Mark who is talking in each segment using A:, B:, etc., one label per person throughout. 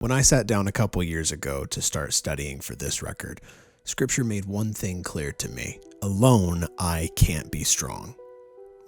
A: When I sat down a couple years ago to start studying for this record, Scripture made one thing clear to me. Alone, I can't be strong.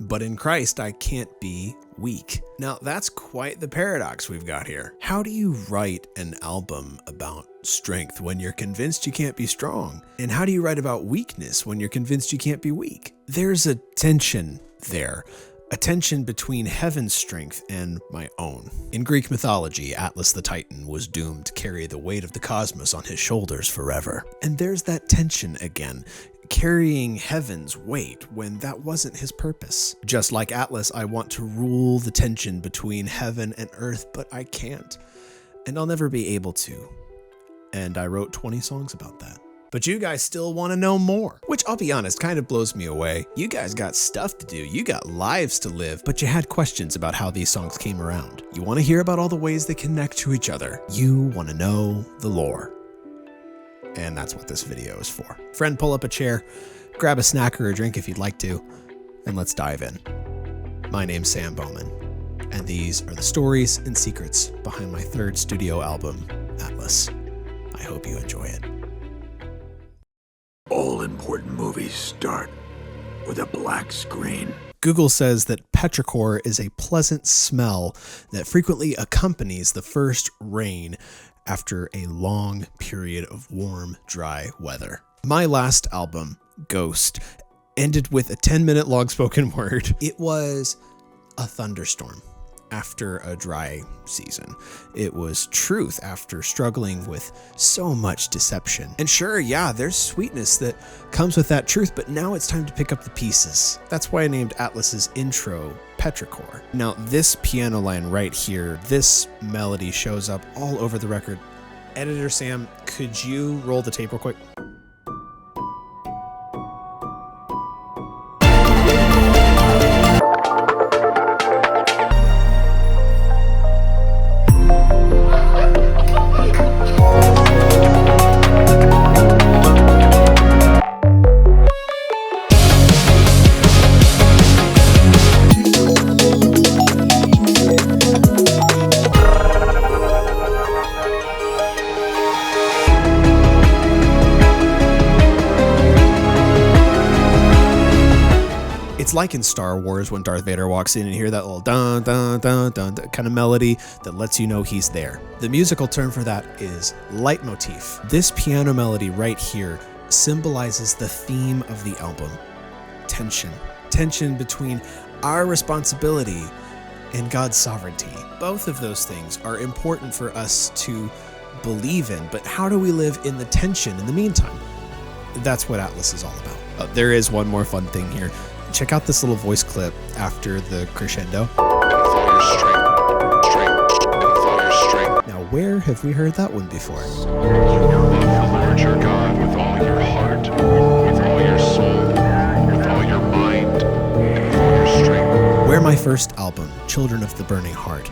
A: But in Christ, I can't be weak. Now, that's quite the paradox we've got here. How do you write an album about strength when you're convinced you can't be strong? And how do you write about weakness when you're convinced you can't be weak? There's a tension there. A tension between heaven's strength and my own. In Greek mythology, Atlas the Titan was doomed to carry the weight of the cosmos on his shoulders forever. And there's that tension again, carrying heaven's weight when that wasn't his purpose. Just like Atlas, I want to rule the tension between heaven and earth, but I can't. And I'll never be able to. And I wrote 20 songs about that. But you guys still want to know more, which I'll be honest, kind of blows me away. You guys got stuff to do, you got lives to live, but you had questions about how these songs came around. You want to hear about all the ways they connect to each other. You want to know the lore. And that's what this video is for. Friend, pull up a chair, grab a snack or a drink if you'd like to, and let's dive in. My name's Sam Bowman, and these are the stories and secrets behind my third studio album, Atlas. I hope you enjoy it.
B: All important movies start with a black screen.
A: Google says that PETRICHOR is a pleasant smell that frequently accompanies the first rain after a long period of warm, dry weather. My last album, Ghost, ended with a 10-minute long spoken word. It was a thunderstorm after a dry season. It was truth after struggling with so much deception. And sure, yeah, there's sweetness that comes with that truth, but now it's time to pick up the pieces. That's why I named Atlas's intro PETRICHOR. Now, this piano line right here, this melody shows up all over the record. Editor Sam, could you roll the tape real quick? It's like in Star Wars when Darth Vader walks in and you hear that little dun dun dun dun kind of melody that lets you know he's there. The musical term for that is leitmotif. This piano melody right here symbolizes the theme of the album. Tension. Tension between our responsibility and God's sovereignty. Both of those things are important for us to believe in, but how do we live in the tension in the meantime? That's what Atlas is all about. There is one more fun thing here. Check out this little voice clip after the crescendo. Now, where have we heard that one before?
C: You love the Lord your God with all your heart, with all your soul, with all your mind, and with all your strength.
A: Where my first album, Children of the Burning Heart,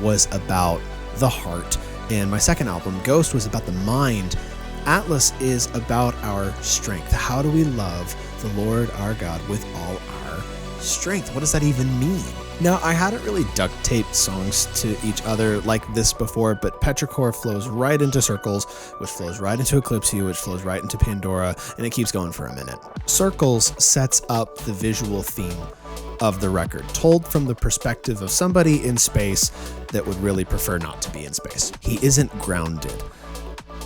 A: was about the heart, and my second album, Ghost, was about the mind, Atlas is about our strength. How do we love the Lord our God with all our strength? What does that even mean? Now, I hadn't really duct taped songs to each other like this before, but PETRICHOR flows right into Circles, which flows right into ECLIPSE, which flows right into Pandora, and it keeps going for a minute. Circles sets up the visual theme of the record, told from the perspective of somebody in space that would really prefer not to be in space. He isn't grounded,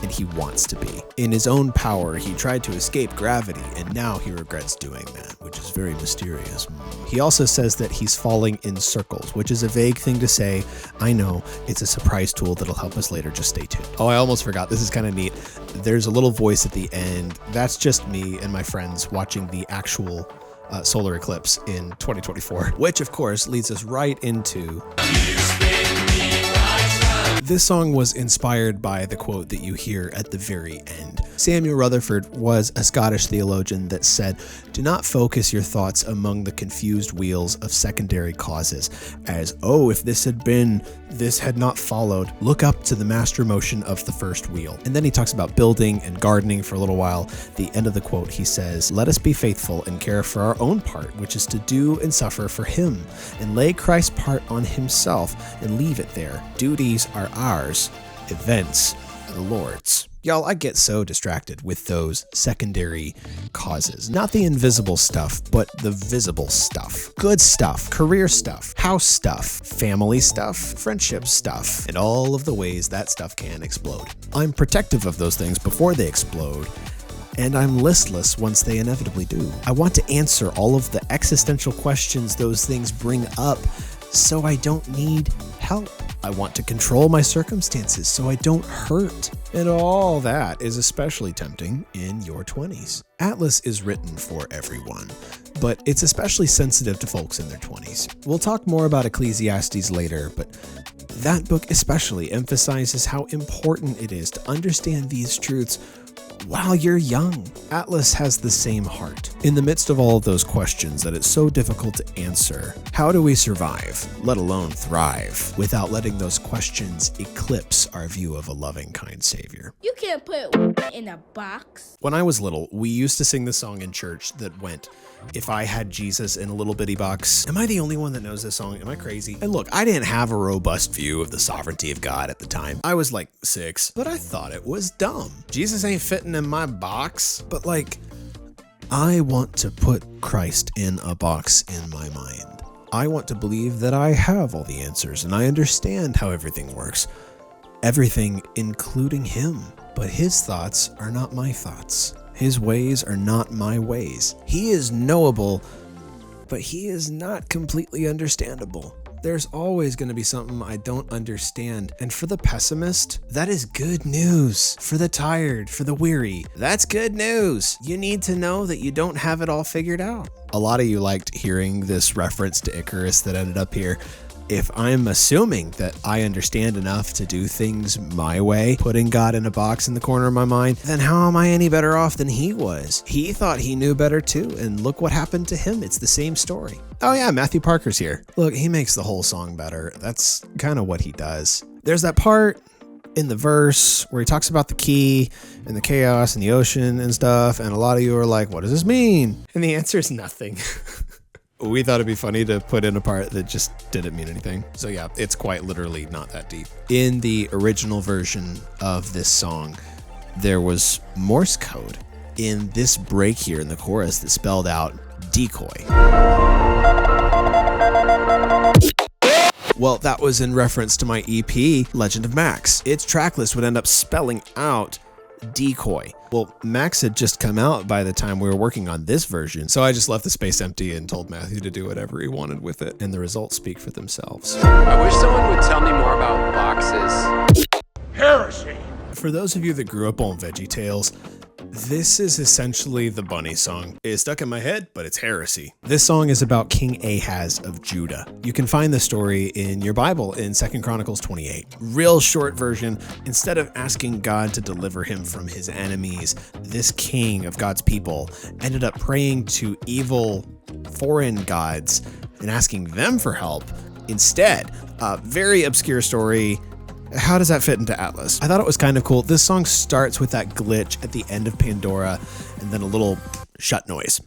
A: and he wants to be. In his own power, he tried to escape gravity, and now he regrets doing that, which is very mysterious. He also says that he's falling in circles, which is a vague thing to say. I know, it's a surprise tool that'll help us later, just stay tuned. Oh, I almost forgot, this is kind of neat. There's a little voice at the end. That's just me and my friends watching the actual solar eclipse in 2024, which of course leads us right into... This song was inspired by the quote that you hear at the very end. Samuel Rutherford was a Scottish theologian that said, "Do not focus your thoughts among the confused wheels of secondary causes, as, oh, if this had not followed, look up to the master motion of the first wheel." And then he talks about building and gardening for a little while. The end of the quote, he says, "Let us be faithful and care for our own part, which is to do and suffer for him, and lay Christ's part on himself and leave it there. Duties are ours, events, the Lord's. Y'all, I get so distracted with those secondary causes. Not the invisible stuff, but the visible stuff. Good stuff, career stuff, house stuff, family stuff, friendship stuff, and all of the ways that stuff can explode. I'm protective of those things before they explode, and I'm listless once they inevitably do. I want to answer all of the existential questions those things bring up so I don't need help. I want to control my circumstances so I don't hurt. And all that is especially tempting in your 20s. Atlas is written for everyone, but it's especially sensitive to folks in their 20s. We'll talk more about Ecclesiastes later, but that book especially emphasizes how important it is to understand these truths while you're young. Atlas has the same heart. In the midst of all of those questions that it's so difficult to answer, how do we survive, let alone thrive, without letting those questions eclipse our view of a loving, kind Savior?
D: You can't put in a box.
A: When I was little, we used to sing this song in church that went, "If I had Jesus in a little bitty box." Am I the only one that knows this song? Am I crazy? And look, I didn't have a robust view of the sovereignty of God at the time. I was like 6, but I thought it was dumb. Jesus ain't fitting in my box. But like, I want to put Christ in a box in my mind. I want to believe that I have all the answers and I understand how everything works. Everything, including him. But his thoughts are not my thoughts. His ways are not my ways. He is knowable, but he is not completely understandable. There's always going to be something I don't understand. And for the pessimist, that is good news. For the tired, for the weary, that's good news. You need to know that you don't have it all figured out. A lot of you liked hearing this reference to Icarus that ended up here. If I'm assuming that I understand enough to do things my way, putting God in a box in the corner of my mind, then how am I any better off than he was? He thought he knew better too, and look what happened to him. It's the same story. Oh yeah, Matthew Parker's here. Look, he makes the whole song better. That's kind of what he does. There's that part in the verse where he talks about the key and the chaos and the ocean and stuff, and a lot of you are like, what does this mean? And the answer is nothing. We thought it'd be funny to put in a part that just didn't mean anything. So yeah, it's quite literally not that deep. In the original version of this song, there was Morse code in this break here in the chorus that spelled out decoy. Well, that was in reference to my EP, Legend of Max. Its tracklist would end up spelling out decoy. Well, Max had just come out by the time we were working on this version, so I just left the space empty and told Matthew to do whatever he wanted with it, and the results speak for themselves.
E: I wish someone would tell me more about boxes.
B: Heresy!
A: For those of you that grew up on VeggieTales, this is essentially the bunny song. It's stuck in my head, but it's heresy. This song is about King Ahaz of Judah. You can find the story in your Bible in 2 Chronicles 28. Real short version, instead of asking God to deliver him from his enemies, this king of God's people ended up praying to evil foreign gods and asking them for help instead. A very obscure story. How does that fit into Atlas? I thought it was kind of cool. This song starts with that glitch at the end of Pandora and then a little shut noise.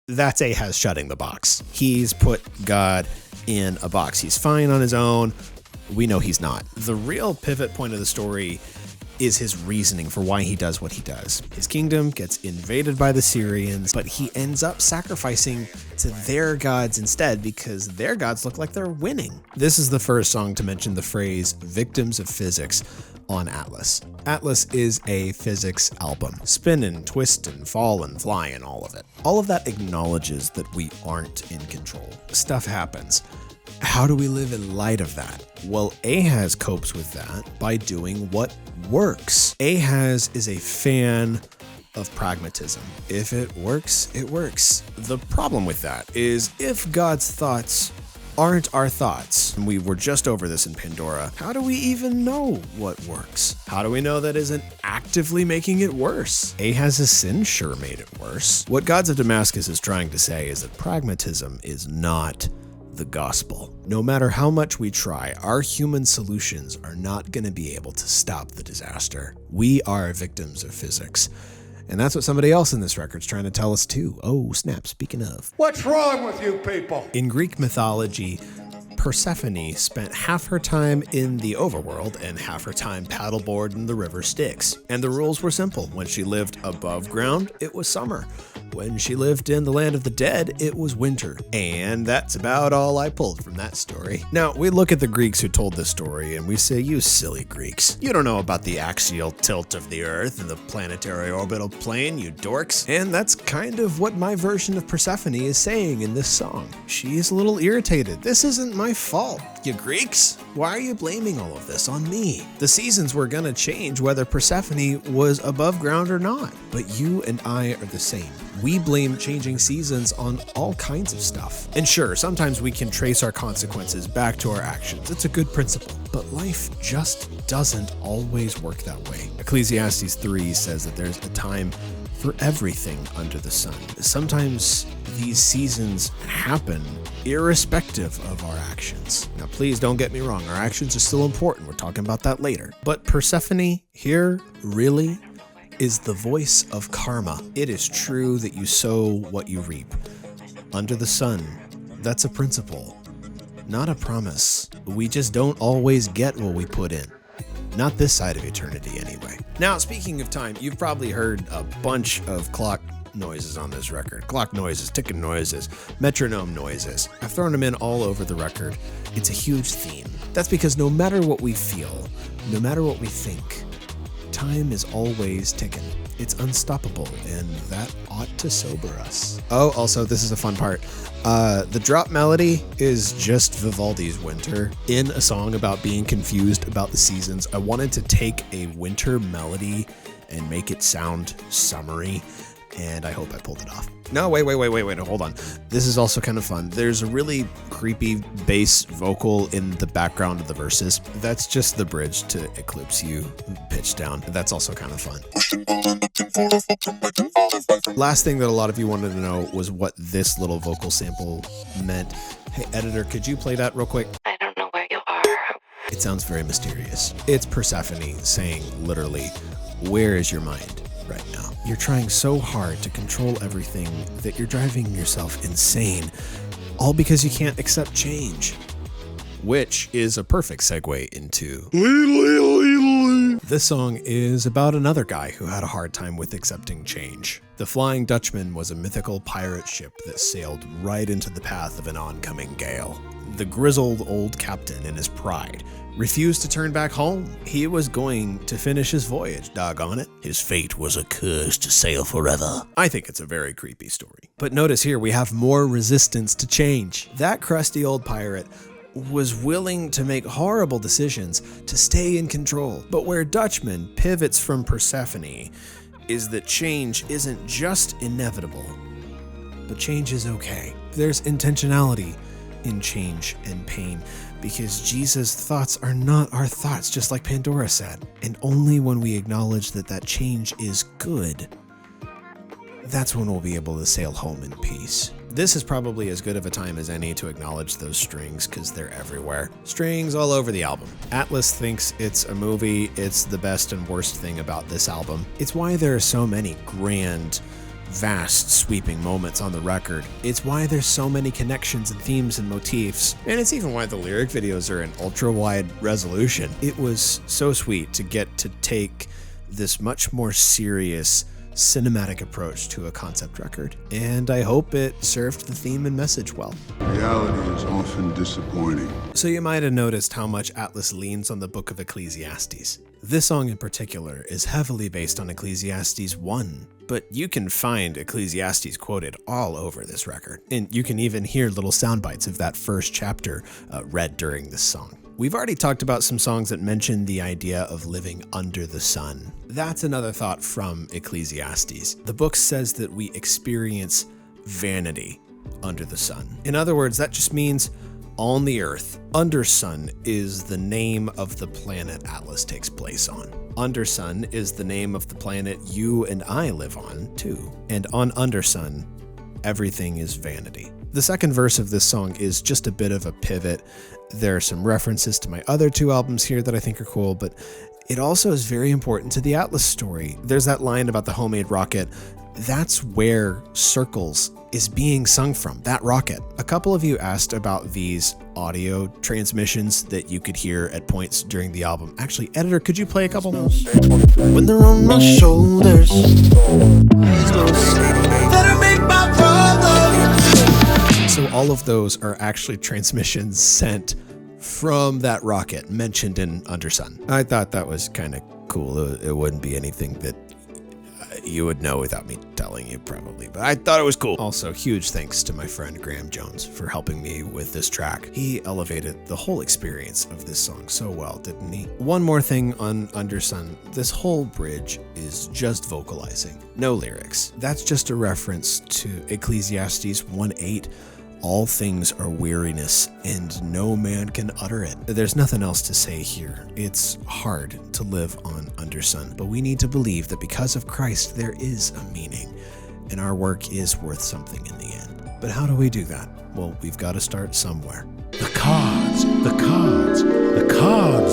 A: That's Ahaz shutting the box. He's put God in a box. He's fine on his own. We know he's not. The real pivot point of the story is his reasoning for why he does what he does. His kingdom gets invaded by the Syrians, but he ends up sacrificing to their gods instead because their gods look like they're winning. This is the first song to mention the phrase victims of physics on Atlas. Atlas is a physics album. Spinning, twisting, falling, flying, all of it. All of that acknowledges that we aren't in control. Stuff happens. How do we live in light of that? Well, Ahaz copes with that by doing what works. Ahaz is a fan of pragmatism. If it works, it works. The problem with that is if God's thoughts aren't our thoughts, and we were just over this in Pandora, how do we even know what works? How do we know that isn't actively making it worse? Ahaz's sin sure made it worse. What Gods of Damascus is trying to say is that pragmatism is not the gospel. No matter how much we try, our human solutions are not going to be able to stop the disaster. We are victims of physics. And that's what somebody else in this record's trying to tell us too. Oh, snap, speaking of.
B: What's wrong with you people?
A: In Greek mythology, Persephone spent half her time in the overworld and half her time paddleboard in the river Styx. And the rules were simple. When she lived above ground, it was summer. When she lived in the land of the dead, it was winter. And that's about all I pulled from that story. Now, we look at the Greeks who told this story and we say, you silly Greeks. You don't know about the axial tilt of the Earth and the planetary orbital plane, you dorks. And that's kind of what my version of Persephone is saying in this song. She's a little irritated. This isn't my fault, you Greeks. Why are you blaming all of this on me? The seasons were gonna change whether Persephone was above ground or not. But you and I are the same. We blame changing seasons on all kinds of stuff. And sure, sometimes we can trace our consequences back to our actions. It's a good principle. But life just doesn't always work that way. Ecclesiastes 3 says that there's a time for everything under the sun. Sometimes these seasons happen irrespective of our actions. Now, please don't get me wrong. Our actions are still important. We're talking about that later. But Persephone here really is the voice of karma. It is true that you sow what you reap. Under the sun, that's a principle, not a promise. We just don't always get what we put in. Not this side of eternity, anyway. Now, speaking of time, you've probably heard a bunch of clock noises on this record. Clock noises, ticking noises, metronome noises. I've thrown them in all over the record. It's a huge theme. That's because no matter what we feel, no matter what we think, time is always ticking. It's unstoppable, and that ought to sober us. Oh, also, this is a fun part. The drop melody is just Vivaldi's Winter. In a song about being confused about the seasons, I wanted to take a winter melody and make it sound summery, and I hope I pulled it off. No, wait, hold on. This is also kind of fun. There's a really creepy bass vocal in the background of the verses. That's just the bridge to Eclipse You pitch down. That's also kind of fun. Last thing that a lot of you wanted to know was what this little vocal sample meant. Hey, editor, could you play that real quick?
F: I don't know where you are.
A: It sounds very mysterious. It's Persephone saying, literally, where is your mind right now? You're trying so hard to control everything that you're driving yourself insane, all because you can't accept change. Which is a perfect segue into... This song is about another guy who had a hard time with accepting change. The Flying Dutchman was a mythical pirate ship that sailed right into the path of an oncoming gale. The grizzled old captain, in his pride, refused to turn back home. He was going to finish his voyage, doggone it. His fate was a curse to sail forever. I think it's a very creepy story. But notice here we have more resistance to change. That crusty old pirate was willing to make horrible decisions to stay in control. But where Dutchman pivots from Persephone is that change isn't just inevitable, but change is okay. There's intentionality in change and pain, because Jesus' thoughts are not our thoughts, just like Pandora said. And only when we acknowledge that that change is good, that's when we'll be able to sail home in peace. This is probably as good of a time as any to acknowledge those strings, because they're everywhere. Strings all over the album. Atlas thinks it's a movie. It's the best and worst thing about this album. It's why there are so many grand, vast, sweeping moments on the record. It's why there's so many connections and themes and motifs. And it's even why the lyric videos are in ultra-wide resolution. It was so sweet to get to take this much more serious cinematic approach to a concept record. And I hope it served the theme and message well.
B: Reality is often disappointing.
A: So you might have noticed how much Atlas leans on the book of Ecclesiastes. This song in particular is heavily based on Ecclesiastes 1, but you can find Ecclesiastes quoted all over this record. And you can even hear little sound bites of that first chapter read during this song. We've already talked about some songs that mention the idea of living under the sun. That's another thought from Ecclesiastes. The book says that we experience vanity under the sun. In other words, that just means on the earth. UNDERSUN is the name of the planet Atlas takes place on. UNDERSUN is the name of the planet you and I live on, too. And on UNDERSUN, everything is vanity. The second verse of this song is just a bit of a pivot. There are some references to my other two albums here that I think are cool, but it also is very important to the Atlas story. There's that line about the homemade rocket. That's where Circles is being sung from, that rocket. A couple of you asked about these audio transmissions that you could hear at points during the album. Actually, editor, could you play a couple? When they're on my shoulders, better make my problem. So all of those are actually transmissions sent from that rocket mentioned in Undersun. I thought that was kind of cool. It wouldn't be anything that you would know without me telling you, probably, but I thought it was cool. Also, huge thanks to my friend Graham Jones for helping me with this track. He elevated the whole experience of this song so well, didn't he? One more thing on Undersun, this whole bridge is just vocalizing, no lyrics. That's just a reference to Ecclesiastes 1:8. All things are weariness, and no man can utter it. There's nothing else to say here. It's hard to live on Undersun, but we need to believe that because of Christ, there is a meaning, and our work is worth something in the end. But how do we do that? Well, we've got to start somewhere.
B: The cards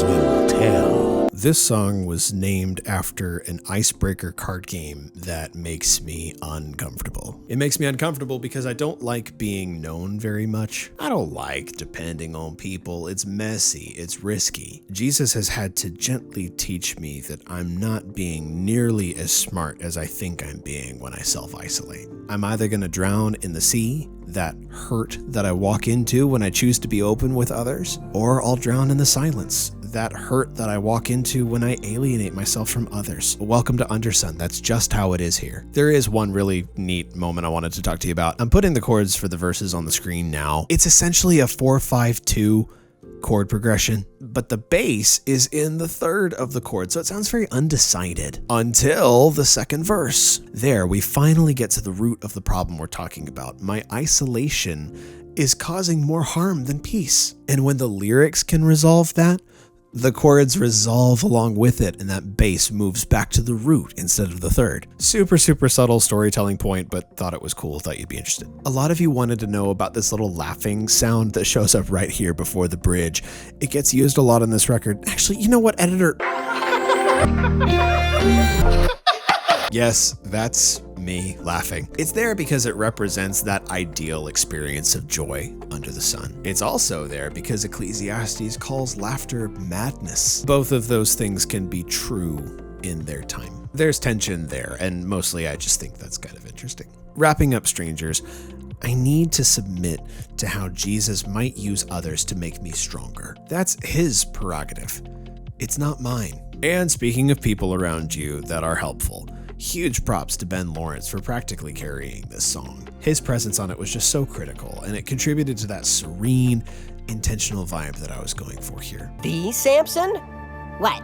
B: will tell.
A: This song was named after an icebreaker card game that makes me uncomfortable. It makes me uncomfortable because I don't like being known very much. I don't like depending on people. It's messy, it's risky. Jesus has had to gently teach me that I'm not being nearly as smart as I think I'm being when I self-isolate. I'm either gonna drown in the sea, that hurt that I walk into when I choose to be open with others, or I'll drown in the silence, that hurt that I walk into when I alienate myself from others. Welcome to Undersun. That's just how it is here. There is one really neat moment I wanted to talk to you about. I'm putting the chords for the verses on the screen now. It's essentially a 4-5-2 chord progression, but the bass is in the third of the chord, so it sounds very undecided until the second verse. There, we finally get to the root of the problem we're talking about. My isolation is causing more harm than peace. And when the lyrics can resolve that, the chords resolve along with it, and that bass moves back to the root instead of the third. Super subtle storytelling point, but thought it was cool, thought you'd be interested. A lot of you wanted to know about this little laughing sound that shows up right here before the bridge. It gets used a lot on this record. Actually, you know what, editor? Yes, that's me laughing. It's there because it represents that ideal experience of joy under the sun. It's also there because Ecclesiastes calls laughter madness. Both of those things can be true in their time. There's tension there, and mostly I just think that's kind of interesting. Wrapping up, strangers, I need to submit to how Jesus might use others to make me stronger. That's his prerogative. It's not mine. And speaking of people around you that are helpful, huge props to Ben Lawrence for practically carrying this song. His presence on it was just so critical, and it contributed to that serene, intentional vibe that I was going for here.
F: The Samson?
G: What?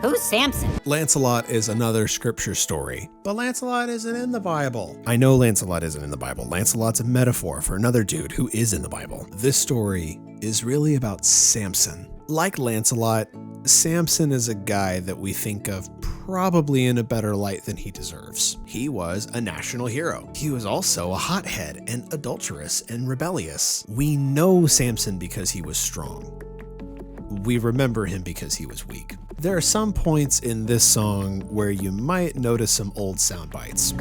G: Who's Samson?
A: Lancelot is another scripture story, but Lancelot isn't in the Bible. I know Lancelot isn't in the Bible. Lancelot's a metaphor for another dude who is in the Bible. This story is really about Samson. Like Lancelot, Samson is a guy that we think of probably in a better light than he deserves. He was a national hero. He was also a hothead and adulterous and rebellious. We know Samson because he was strong. We remember him because he was weak. There are some points in this song where you might notice some old sound bites.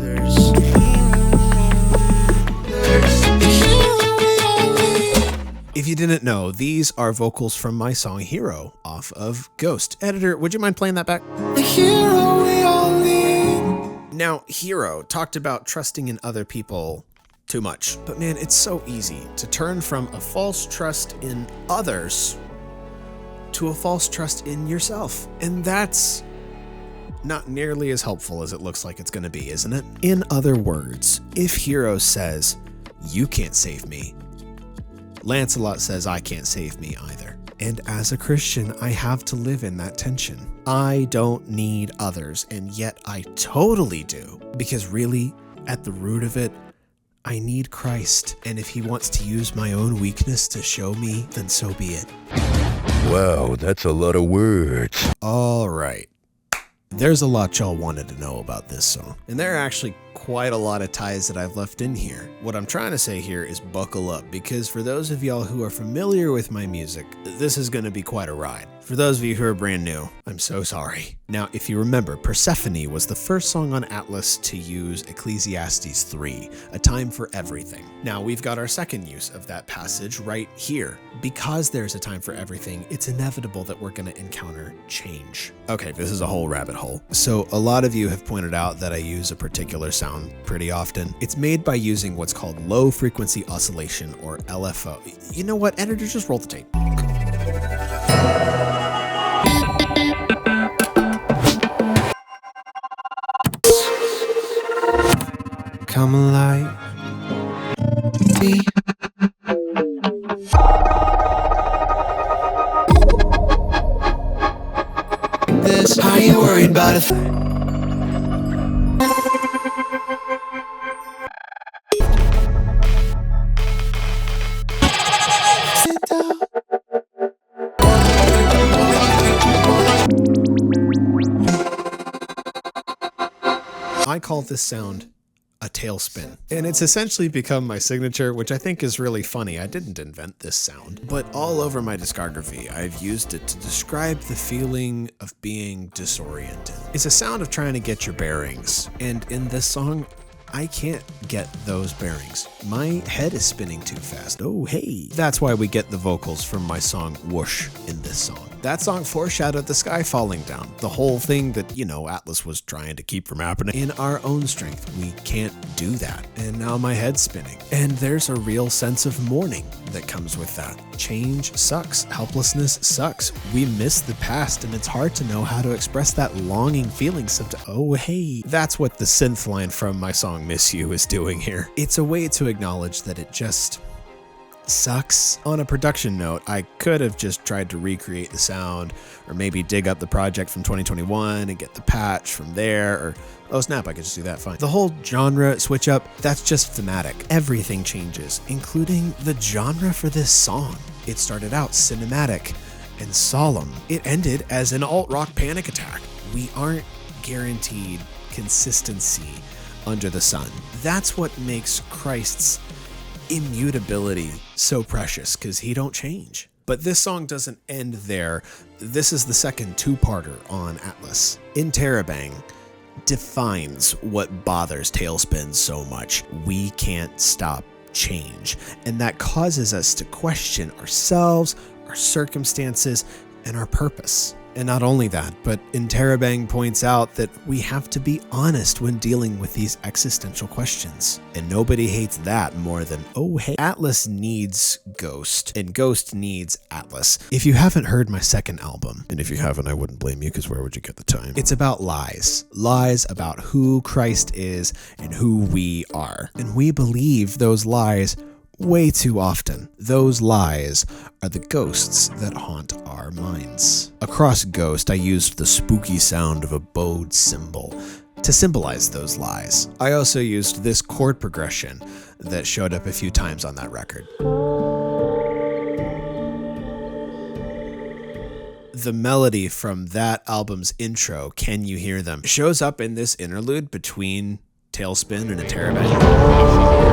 A: If you didn't know, these are vocals from my song Hero off of Ghost. Editor, would you mind playing that back? The hero we all need. Now, Hero talked about trusting in other people too much. But man, it's so easy to turn from a false trust in others to a false trust in yourself. And that's not nearly as helpful as it looks like it's going to be, isn't it? In other words, if Hero says, "You can't save me," Lancelot says, "I can't save me either." And as a Christian, I have to live in that tension. I don't need others, and yet I totally do. Because really, at the root of it, I need Christ. And if he wants to use my own weakness to show me, then so be it.
B: Wow, that's a lot of words.
A: All right. There's a lot y'all wanted to know about this song, and there are actually quite a lot of ties that I've left in here. What I'm trying to say here is buckle up, because for those of y'all who are familiar with my music, this is going to be quite a ride. For those of you who are brand new, I'm so sorry. Now, if you remember, Persephone was the first song on Atlas to use Ecclesiastes 3, a time for everything. Now, we've got our second use of that passage right here. Because there's a time for everything, it's inevitable that we're going to encounter change. Okay, this is a whole rabbit hole. So a lot of you have pointed out that I use a particular sound pretty often. It's made by using what's called low frequency oscillation, or LFO. You know what, editor, just roll the tape. Come alive. This, are you worried about a thing? Sit down. I call this sound a tailspin, and it's essentially become my signature, which I think is really funny. I didn't invent this sound, but all over my discography, I've used it to describe the feeling of being disoriented. It's a sound of trying to get your bearings, and in this song, I can't get those bearings. My head is spinning too fast. Oh, hey. That's why we get the vocals from my song Whoosh in this song. That song foreshadowed the sky falling down. The whole thing that, Atlas was trying to keep from happening. In our own strength, we can't do that. And now my head's spinning. And there's a real sense of mourning that comes with that. Change sucks. Helplessness sucks. We miss the past, and it's hard to know how to express that longing feeling. Oh, hey. That's what the synth line from my song Miss You is doing here. It's a way to acknowledge that it just sucks. On a production note, I could have just tried to recreate the sound, or maybe dig up the project from 2021 and get the patch from there, or oh snap, I could just do that fine. The whole genre switch up, that's just thematic. Everything changes, including the genre for this song. It started out cinematic and solemn. It ended as an alt-rock panic attack. We aren't guaranteed consistency under the sun. That's what makes Christ's immutability so precious, because he don't change. But this song doesn't end there. This is the second two-parter on Atlas. INTERROBANG defines what bothers TAILSPIN so much. We can't stop change, and that causes us to question ourselves, our circumstances, and our purpose. And not only that, but INTERROBANG points out that we have to be honest when dealing with these existential questions. And nobody hates that more than, oh hey, Atlas needs Ghost, and Ghost needs Atlas. If you haven't heard my second album, and if you haven't, I wouldn't blame you, because where would you get the time? It's about lies. Lies about who Christ is and who we are. And we believe those lies way too often. Those lies are the ghosts that haunt our minds. Across Ghost, I used the spooky sound of a bowed cymbal to symbolize those lies. I also used this chord progression that showed up a few times on that record. The melody from that album's intro, Can You Hear Them, shows up in this interlude between TAILSPIN and INTERROBANG.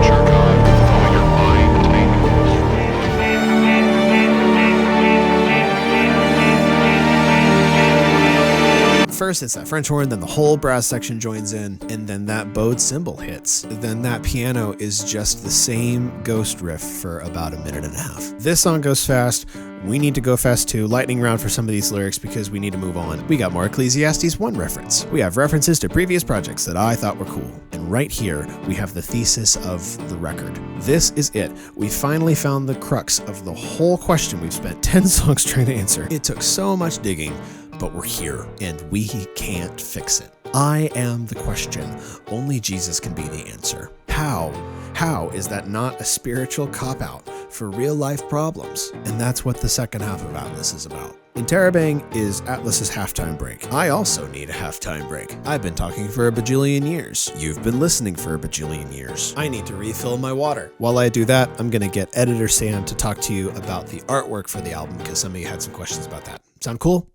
A: First, it's that French horn, then the whole brass section joins in, and then that bowed cymbal hits. Then that piano is just the same Ghost riff for about a minute and a half. This song goes fast. We need to go fast too. Lightning round for some of these lyrics because we need to move on. We got more Ecclesiastes 1 reference. We have references to previous projects that I thought were cool. And right here, we have the thesis of the record. This is it. We finally found the crux of the whole question we've spent 10 songs trying to answer. It took so much digging, but we're here, and we can't fix it. I am the question. Only Jesus can be the answer. How? How is that not a spiritual cop-out for real-life problems? And that's what the second half of Atlas is about. INTERROBANG is Atlas's halftime break. I also need a halftime break. I've been talking for a bajillion years. You've been listening for a bajillion years. I need to refill my water. While I do that, I'm gonna get Editor Sam to talk to you about the artwork for the album, because some of you had some questions about that. Sound cool?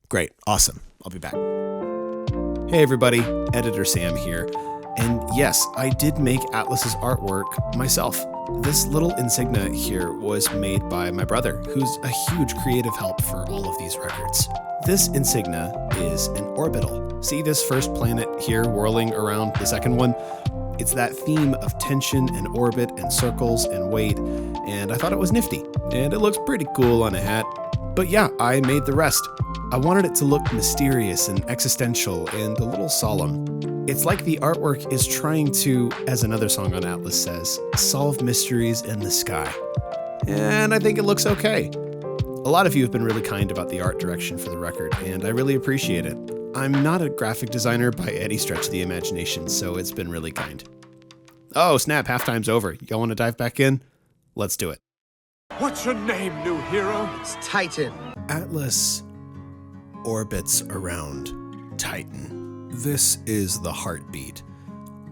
A: Great, awesome. I'll be back. Hey everybody, Editor Sam here. And yes, I did make Atlas's artwork myself. This little insignia here was made by my brother, who's a huge creative help for all of these records. This insignia is an orbital. See this first planet here whirling around the second one? It's that theme of tension and orbit and circles and weight, and I thought it was nifty, and it looks pretty cool on a hat. But yeah, I made the rest. I wanted it to look mysterious and existential and a little solemn. It's like the artwork is trying to, as another song on Atlas says, solve mysteries in the sky. And I think it looks okay. A lot of you have been really kind about the art direction for the record, and I really appreciate it. I'm not a graphic designer by any stretch of the imagination, so it's been really kind. Oh, snap, halftime's over. Y'all want to dive back in? Let's do it.
B: What's your name, new hero?
F: It's Titan.
A: Atlas orbits around Titan. This is the heartbeat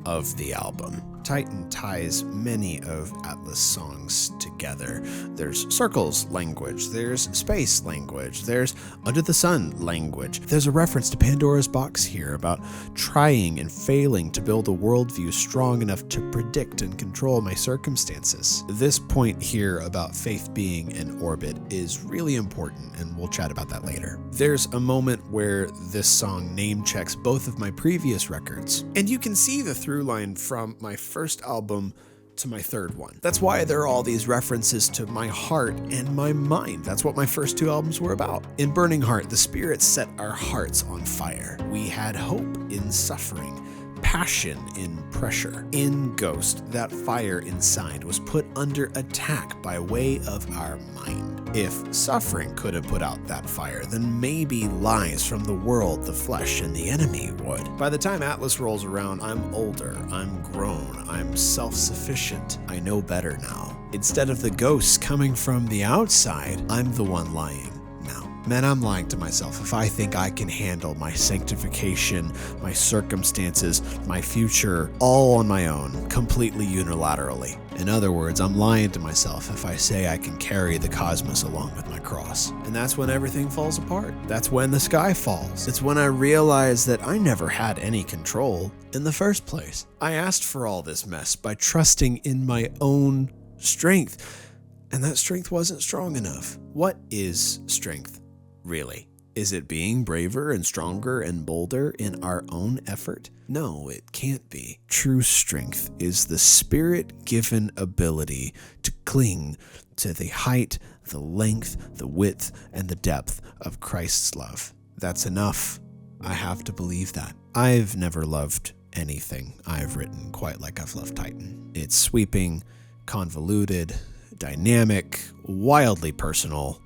A: of the album. Titan ties many of Atlas' songs together. There's circles language, there's space language, there's under the sun language. There's a reference to Pandora's box here about trying and failing to build a worldview strong enough to predict and control my circumstances. This point here about faith being in orbit is really important, and we'll chat about that later. There's a moment where this song name checks both of my previous records, and you can see the through line from my first album to my third one. That's why there are all these references to my heart and my mind. That's what my first two albums were about. In Burning Heart, the Spirit set our hearts on fire. We had hope in suffering, passion in pressure. In Ghost, that fire inside was put under attack by way of our mind. If suffering could have put out that fire, then maybe lies from the world, the flesh, and the enemy would. By the time Atlas rolls around, I'm older, I'm grown, I'm self-sufficient. I know better now. Instead of the ghosts coming from the outside, I'm the one lying now. Man, I'm lying to myself if I think I can handle my sanctification, my circumstances, my future, all on my own, completely unilaterally. In other words, I'm lying to myself if I say I can carry the cosmos along with my cross. And that's when everything falls apart. That's when the sky falls. It's when I realize that I never had any control in the first place. I asked for all this mess by trusting in my own strength, and that strength wasn't strong enough. What is strength, really? Is it being braver and stronger and bolder in our own effort? No, it can't be. True strength is the Spirit-given ability to cling to the height, the length, the width, and the depth of Christ's love. That's enough. I have to believe that. I've never loved anything I've written quite like I've loved Titan. It's sweeping, convoluted, dynamic, wildly personal.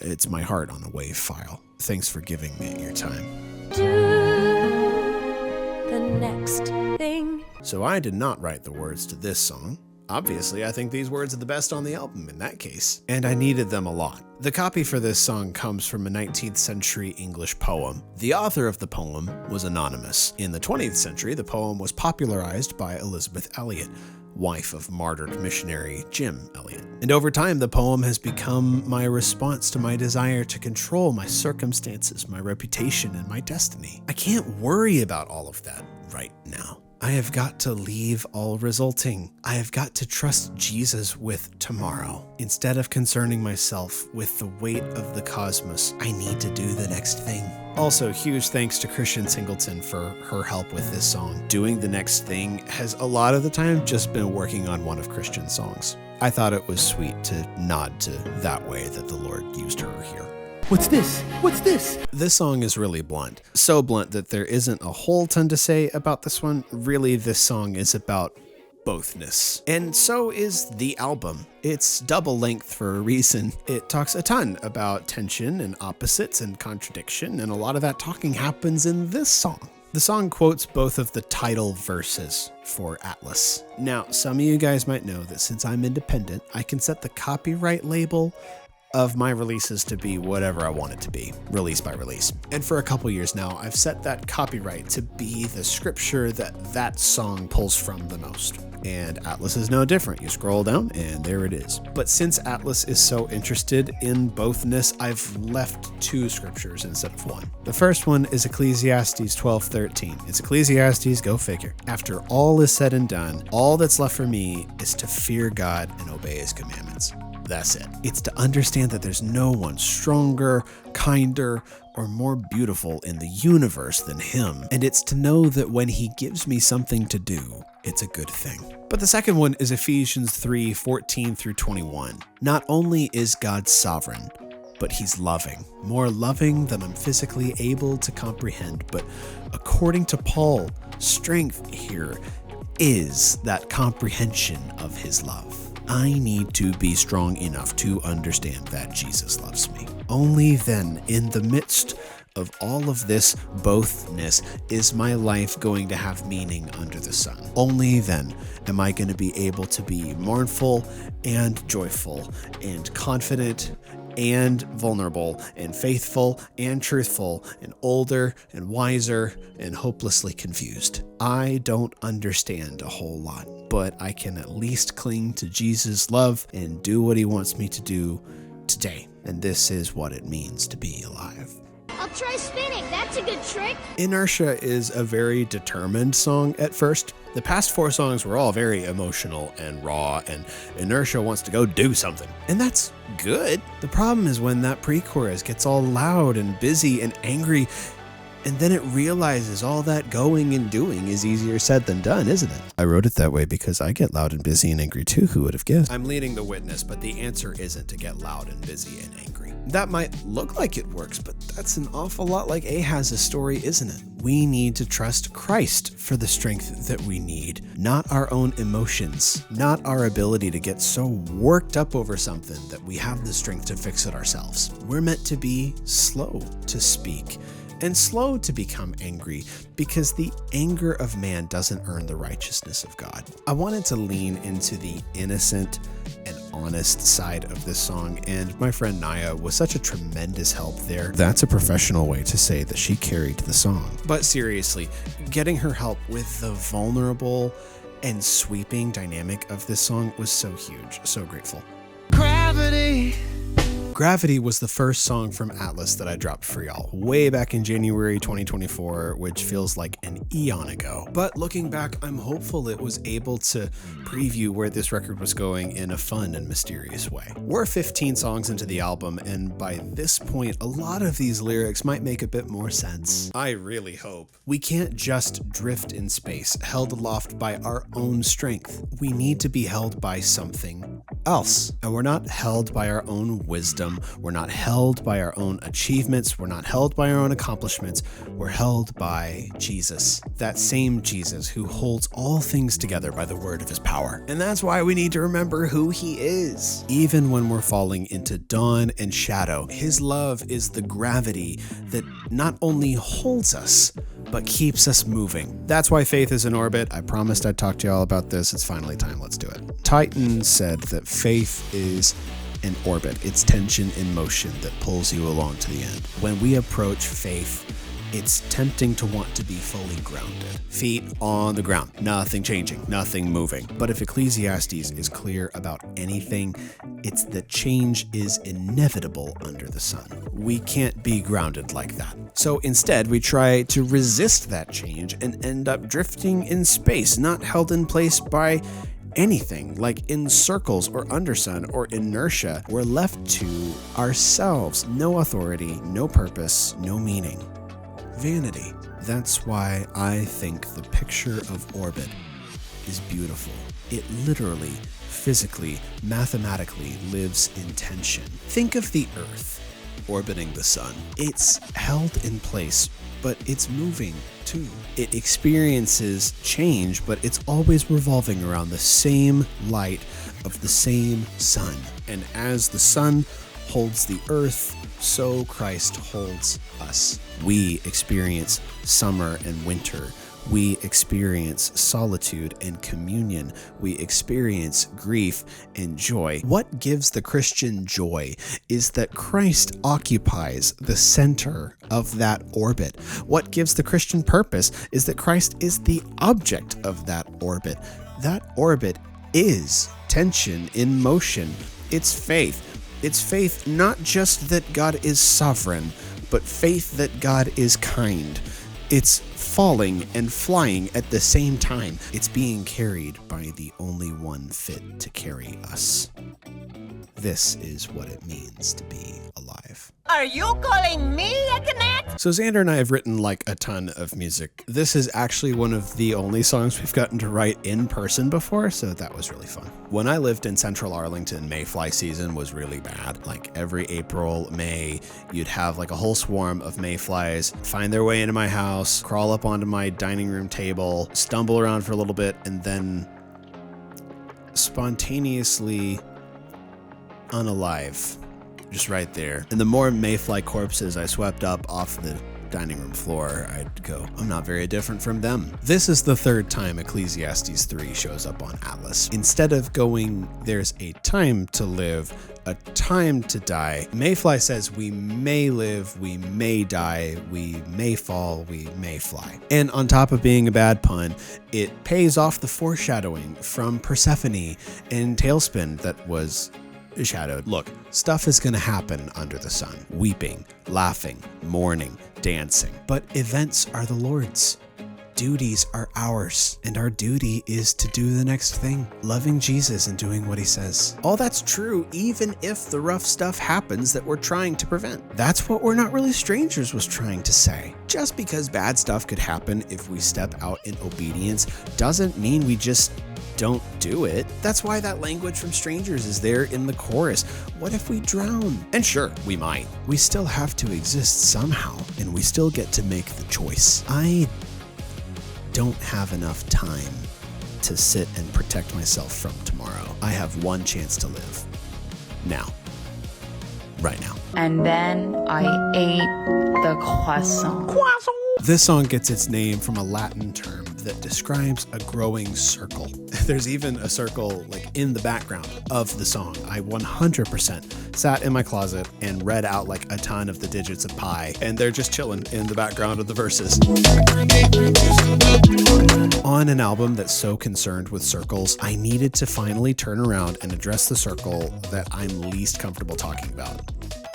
A: It's my heart on a WAV file. Thanks for giving me your time.
H: Do the next thing.
A: So I did not write the words to this song. Obviously, I think these words are the best on the album in that case, and I needed them a lot. The copy for this song comes from a 19th century English poem. The author of the poem was anonymous. In the 20th century, the poem was popularized by Elizabeth Elliot, wife of martyred missionary Jim Elliot. And over time, the poem has become my response to my desire to control my circumstances, my reputation, and my destiny. I can't worry about all of that right now. I have got to leave all resulting. I have got to trust Jesus with tomorrow. Instead of concerning myself with the weight of the cosmos, I need to do the next thing. Also, huge thanks to Christian Singleton for her help with this song. Doing the next thing has a lot of the time just been working on one of Christian's songs. I thought it was sweet to nod to that way that the Lord used her here.
F: What's this? What's this?
A: This song is really blunt. So blunt that there isn't a whole ton to say about this one. Really, this song is about bothness. And so is the album. It's double length for a reason. It talks a ton about tension and opposites and contradiction, and a lot of that talking happens in this song. The song quotes both of the title verses for Atlas. Now, some of you guys might know that since I'm independent, I can set the copyright label of my releases to be whatever I want it to be, release by release. And for a couple years now, I've set that copyright to be the scripture that song pulls from the most. And Atlas is no different. You scroll down and there it is. But since Atlas is so interested in bothness, I've left 2 scriptures instead of 1. The first one is Ecclesiastes 12:13. It's Ecclesiastes, go figure. After all is said and done, all that's left for me is to fear God and obey his commandments. That's it. It's to understand that there's no one stronger, kinder, or more beautiful in the universe than him. And it's to know that when he gives me something to do, it's a good thing. But the second one is Ephesians 3:14 through 21. Not only is God sovereign, but he's loving, more loving than I'm physically able to comprehend. But according to Paul, strength here is that comprehension of his love. I need to be strong enough to understand that Jesus loves me. Only then, in the midst of all of this bothness, is my life going to have meaning under the sun. Only then am I going to be able to be mournful and joyful and confident and vulnerable and faithful and truthful and older and wiser and hopelessly confused. I don't understand a whole lot, but I can at least cling to Jesus' love and do what he wants me to do today. And this is what it means to be alive.
D: I'll try spinning. That's a good trick.
A: Inertia is a very determined song at first. The past 4 songs were all very emotional and raw, and Inertia wants to go do something. And that's good. The problem is when that pre-chorus gets all loud and busy and angry, and then it realizes all that going and doing is easier said than done, isn't it? I wrote it that way because I get loud and busy and angry too, who would have guessed? I'm leading the witness, but the answer isn't to get loud and busy and angry. That might look like it works, but that's an awful lot like Ahaz's story, isn't it? We need to trust Christ for the strength that we need, not our own emotions, not our ability to get so worked up over something that we have the strength to fix it ourselves. We're meant to be slow to speak and slow to become angry, because the anger of man doesn't earn the righteousness of God. I wanted to lean into the innocent and honest side of this song, and my friend Naya was such a tremendous help there. That's a professional way to say that she carried the song. But seriously, getting her help with the vulnerable and sweeping dynamic of this song was so huge. So grateful. Gravity was the first song from Atlas that I dropped for y'all way back in January 2024, which feels like an eon ago. But looking back, I'm hopeful it was able to preview where this record was going in a fun and mysterious way. We're 15 songs into the album, and by this point, a lot of these lyrics might make a bit more sense. I really hope. We can't just drift in space, held aloft by our own strength. We need to be held by something else. And we're not held by our own wisdom. We're not held by our own achievements. We're not held by our own accomplishments. We're held by Jesus. That same Jesus who holds all things together by the word of his power. And that's why we need to remember who he is. Even when we're falling into dawn and shadow, his love is the gravity that not only holds us, but keeps us moving. That's why faith is in orbit. I promised I'd talk to y'all about this. It's finally time. Let's do it. Titan said that faith is an orbit. It's tension in motion that pulls you along to the end. When we approach faith, it's tempting to want to be fully grounded. Feet on the ground, nothing changing, nothing moving. But if Ecclesiastes is clear about anything, it's that change is inevitable under the sun. We can't be grounded like that. So instead, we try to resist that change and end up drifting in space, not held in place by anything, like in circles or undersun or inertia. We're left to ourselves. No authority, no purpose, no meaning. Vanity. That's why I think the picture of orbit is beautiful. It literally, physically, mathematically lives in tension. Think of the Earth orbiting the sun. It's held in place, but it's moving too. It experiences change, but it's always revolving around the same light of the same sun. And as the sun holds the earth, so Christ holds us. We experience summer and winter. We experience solitude and communion. We experience grief and joy. What gives the Christian joy is that Christ occupies the center of that orbit. What gives the Christian purpose is that Christ is the object of that orbit. That orbit is tension in motion. It's faith. It's faith not just that God is sovereign, but faith that God is kind. It's falling and flying at the same time. It's being carried by the only one fit to carry us. This is what it means to be alive.
G: Are you calling me a cadet?
A: So Xander and I have written like a ton of music. This is actually one of the only songs we've gotten to write in person before, so that was really fun. When I lived in central Arlington, mayfly season was really bad. Like every April, May, you'd have like a whole swarm of mayflies find their way into my house, crawl up onto my dining room table, stumble around for a little bit, and then spontaneously unalive. Just right there. And the more mayfly corpses I swept up off the dining room floor, I'd go, I'm not very different from them. This is the third time Ecclesiastes 3 shows up on Atlas. Instead of going, there's a time to live, a time to die, Mayfly says we may live, we may die, we may fall, we may fly. And on top of being a bad pun, it pays off the foreshadowing from Persephone and TAILSPIN that was shadowed. Look, stuff is going to happen under the sun. Weeping, laughing, mourning, dancing. But events are the Lord's. Duties are ours. And our duty is to do the next thing. Loving Jesus and doing what he says. All that's true even if the rough stuff happens that we're trying to prevent. That's what We're Not Really Strangers was trying to say. Just because bad stuff could happen if we step out in obedience doesn't mean we just don't do it. That's why that language from Strangers is there in the chorus. What if we drown? And sure, we might. We still have to exist somehow, and we still get to make the choice. I don't have enough time to sit and protect myself from tomorrow. I have one chance to live. Now. Right now.
I: And then I ate the croissant.
A: This song gets its name from a Latin term that describes a growing circle. There's even a circle like in the background of the song. I 100% sat in my closet and read out like a ton of the digits of pi, and they're just chilling in the background of the verses. On an album that's so concerned with circles, I needed to finally turn around and address the circle that I'm least comfortable talking about.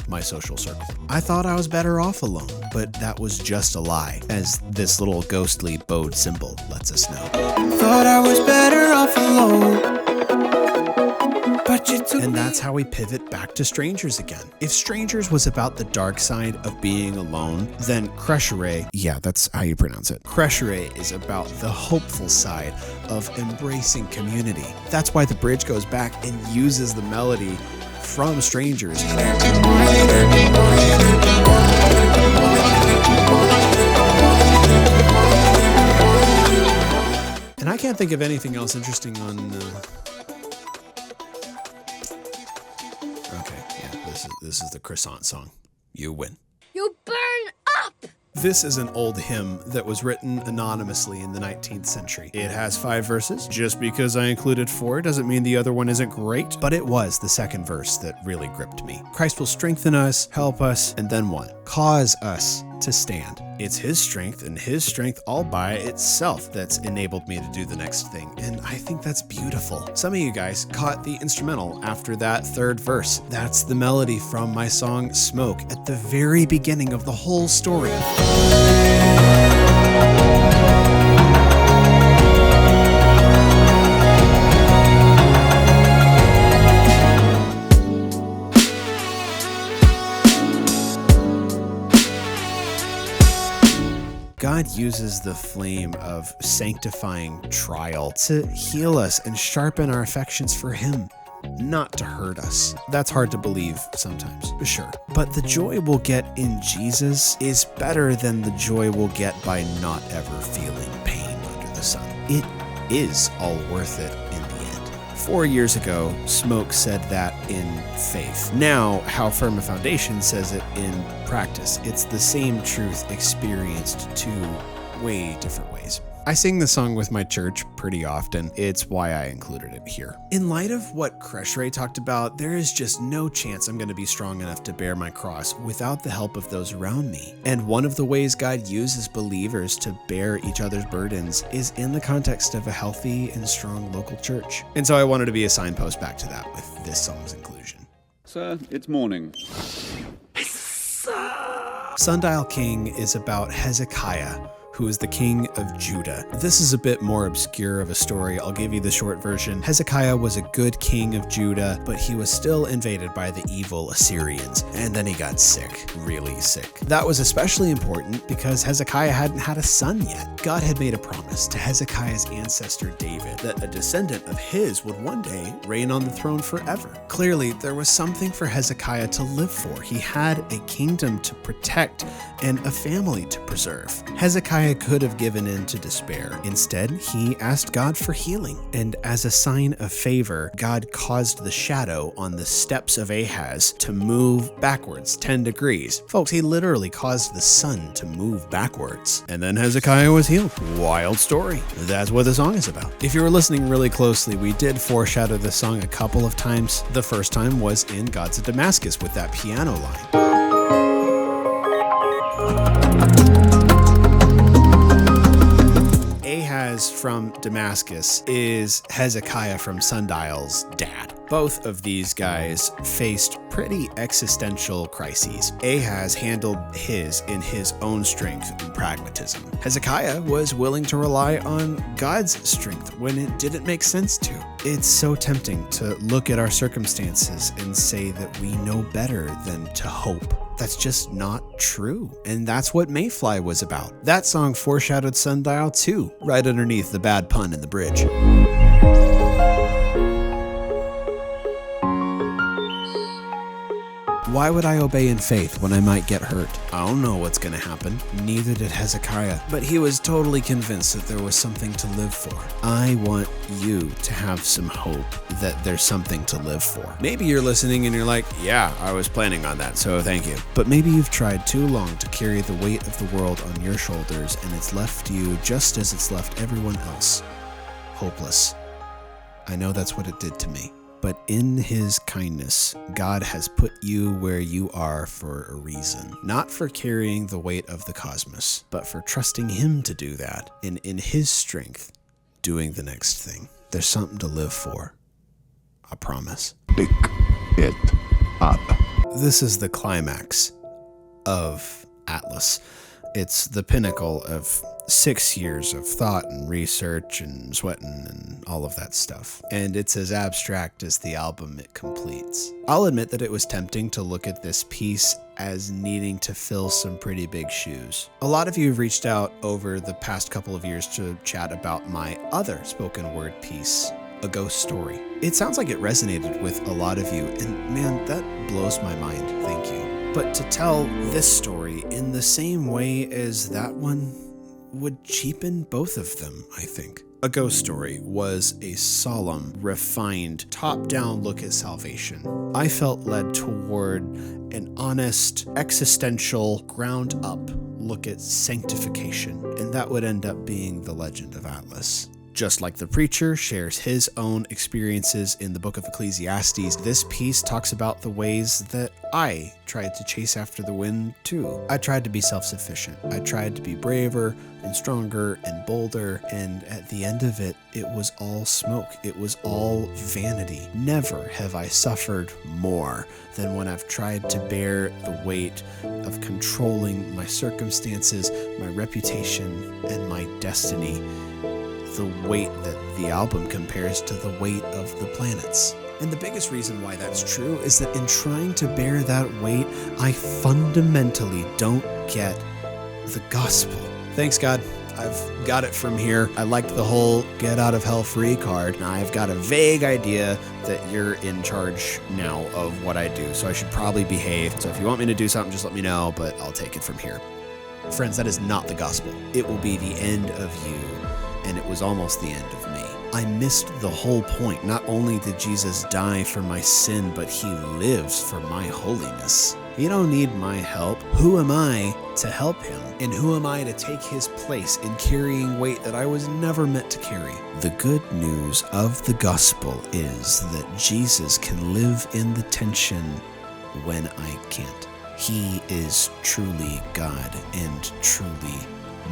A: My social circle. I thought I was better off alone, but that was just a lie, as this little ghostly bowed symbol lets us know. Thought I was better off alone, but you took And that's how we pivot back to Strangers again. If Strangers was about the dark side of being alone, then Crushere, yeah, that's how you pronounce it. Crushere is about the hopeful side of embracing community. That's why the bridge goes back and uses the melody from Strangers. And I can't think of anything else interesting on... Okay, yeah, this is the croissant song. You win.
D: You burn up!
A: This is an old hymn that was written anonymously in the 19th century. It has 5 verses. Just because I included 4 doesn't mean the other one isn't great, but it was the second verse that really gripped me. Christ will strengthen us, help us, and then one, cause us to stand. It's his strength and his strength all by itself that's enabled me to do the next thing, and I think that's beautiful. Some of you guys caught the instrumental after that 3rd verse. That's the melody from my song Smoke at the very beginning of the whole story. God uses the flame of sanctifying trial to heal us and sharpen our affections for him, not to hurt us. That's hard to believe sometimes, sure. But the joy we'll get in Jesus is better than the joy we'll get by not ever feeling pain under the sun. It is all worth it in the end. 4 years ago, Smoke said that in faith. Now, How Firm a Foundation says it in practice. It's the same truth experienced 2 way different ways. I sing the song with my church pretty often. It's why I included it here. In light of what Kreshrei talked about, there is just no chance I'm going to be strong enough to bear my cross without the help of those around me. And one of the ways God uses believers to bear each other's burdens is in the context of a healthy and strong local church. And so I wanted to be a signpost back to that with this song's inclusion.
J: Sir, it's morning.
A: Sundial King is about Hezekiah, who is the king of Judah. This is a bit more obscure of a story. I'll give you the short version. Hezekiah was a good king of Judah, but he was still invaded by the evil Assyrians, and then he got sick, really sick. That was especially important because Hezekiah hadn't had a son yet. God had made a promise to Hezekiah's ancestor David that a descendant of his would one day reign on the throne forever. Clearly, there was something for Hezekiah to live for. He had a kingdom to protect and a family to preserve. Hezekiah could have given in to despair. Instead, he asked God for healing. And as a sign of favor, God caused the shadow on the steps of Ahaz to move backwards 10 degrees. Folks, he literally caused the sun to move backwards. And then Hezekiah was healed. Wild story. That's what the song is about. If you were listening really closely, we did foreshadow this song a couple of times. The first time was in Gods of Damascus with that piano line. Ahaz from Damascus is Hezekiah from Sundial's dad. Both of these guys faced pretty existential crises. Ahaz handled his in his own strength and pragmatism. Hezekiah was willing to rely on God's strength when it didn't make sense to. It's so tempting to look at our circumstances and say that we know better than to hope. That's just not true. And that's what Mayfly was about. That song foreshadowed Sundial too, right underneath the bad pun in the bridge. Why would I obey in faith when I might get hurt? I don't know what's going to happen. Neither did Hezekiah. But he was totally convinced that there was something to live for. I want you to have some hope that there's something to live for. Maybe you're listening and you're like, yeah, I was planning on that, so thank you. But maybe you've tried too long to carry the weight of the world on your shoulders and it's left you just as it's left everyone else. Hopeless. I know that's what it did to me. But in his kindness, God has put you where you are for a reason. Not for carrying the weight of the cosmos, but for trusting him to do that. And in his strength, doing the next thing. There's something to live for. I promise.
B: Pick it up.
A: This is the climax of Atlas. It's the pinnacle of 6 years of thought and research and sweating and all of that stuff. And it's as abstract as the album it completes. I'll admit that it was tempting to look at this piece as needing to fill some pretty big shoes. A lot of you have reached out over the past couple of years to chat about my other spoken word piece, A Ghost Story. It sounds like it resonated with a lot of you, and man, that blows my mind. Thank you. But to tell this story in the same way as that one would cheapen both of them, I think. A Ghost Story was a solemn, refined, top-down look at salvation. I felt led toward an honest, existential, ground-up look at sanctification, and that would end up being the Legend of Atlas. Just like the preacher shares his own experiences in the book of Ecclesiastes, this piece talks about the ways that I tried to chase after the wind too. I tried to be self-sufficient. I tried to be braver and stronger and bolder, and at the end of it, it was all smoke. It was all vanity. Never have I suffered more than when I've tried to bear the weight of controlling my circumstances, my reputation, and my destiny. The weight that the album compares to the weight of the planets. And the biggest reason why that's true is that in trying to bear that weight, I fundamentally don't get the gospel. Thanks, God. I've got it from here. I liked the whole get out of hell free card. And I've got a vague idea that you're in charge now of what I do, so I should probably behave. So if you want me to do something, just let me know, but I'll take it from here. Friends, that is not the gospel. It will be the end of you. And it was almost the end of me. I missed the whole point. Not only did Jesus die for my sin, but he lives for my holiness. You don't need my help. Who am I to help him? And who am I to take his place in carrying weight that I was never meant to carry? The good news of the gospel is that Jesus can live in the tension when I can't. He is truly God and truly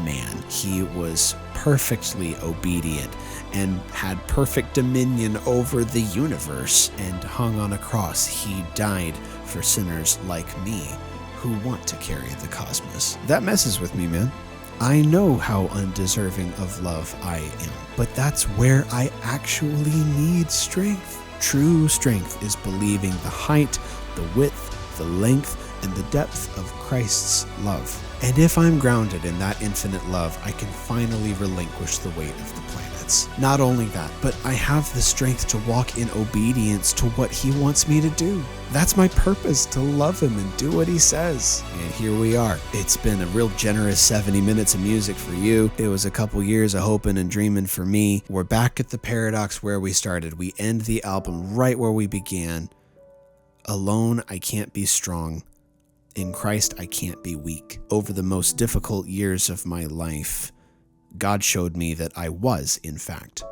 A: man. He was perfectly obedient and had perfect dominion over the universe and hung on a cross. He died for sinners like me who want to carry the cosmos. That messes with me, man. I know how undeserving of love I am, but that's where I actually need strength. True strength is believing the height, the width, the length, and the depth of Christ's love. And if I'm grounded in that infinite love, I can finally relinquish the weight of the planets. Not only that, but I have the strength to walk in obedience to what he wants me to do. That's my purpose, to love him and do what he says. And here we are. It's been a real generous 70 minutes of music for you. It was a couple years of hoping and dreaming for me. We're back at the paradox where we started. We end the album right where we began. Alone, I can't be strong. In Christ, I can't be weak. Over the most difficult years of my life, God showed me that I was, in fact,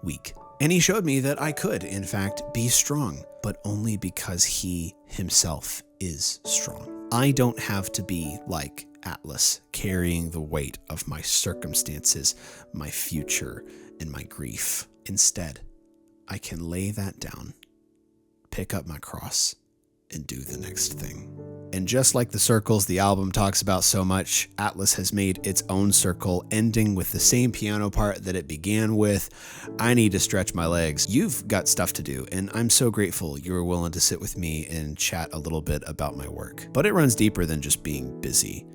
A: weak. And he showed me that I could, in fact, be strong, but only because he himself is strong. I don't have to be like Atlas, carrying the weight of my circumstances, my future, and my grief. Instead, I can lay that down, pick up my cross, and do the next thing. And just like the circles the album talks about so much, Atlas has made its own circle, ending with the same piano part that it began with. I need to stretch my legs. You've got stuff to do, and I'm so grateful you were willing to sit with me and chat a little bit about my work. But it runs deeper than just being busy.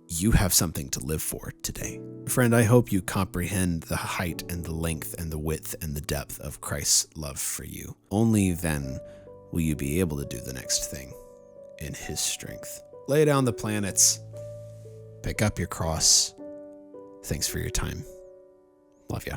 A: You have something to live for today. Friend, I hope you comprehend the height and the length and the width and the depth of Christ's love for you. Only then will you be able to do the next thing in his strength. Lay down the planets. Pick up your cross. Thanks for your time. Love ya.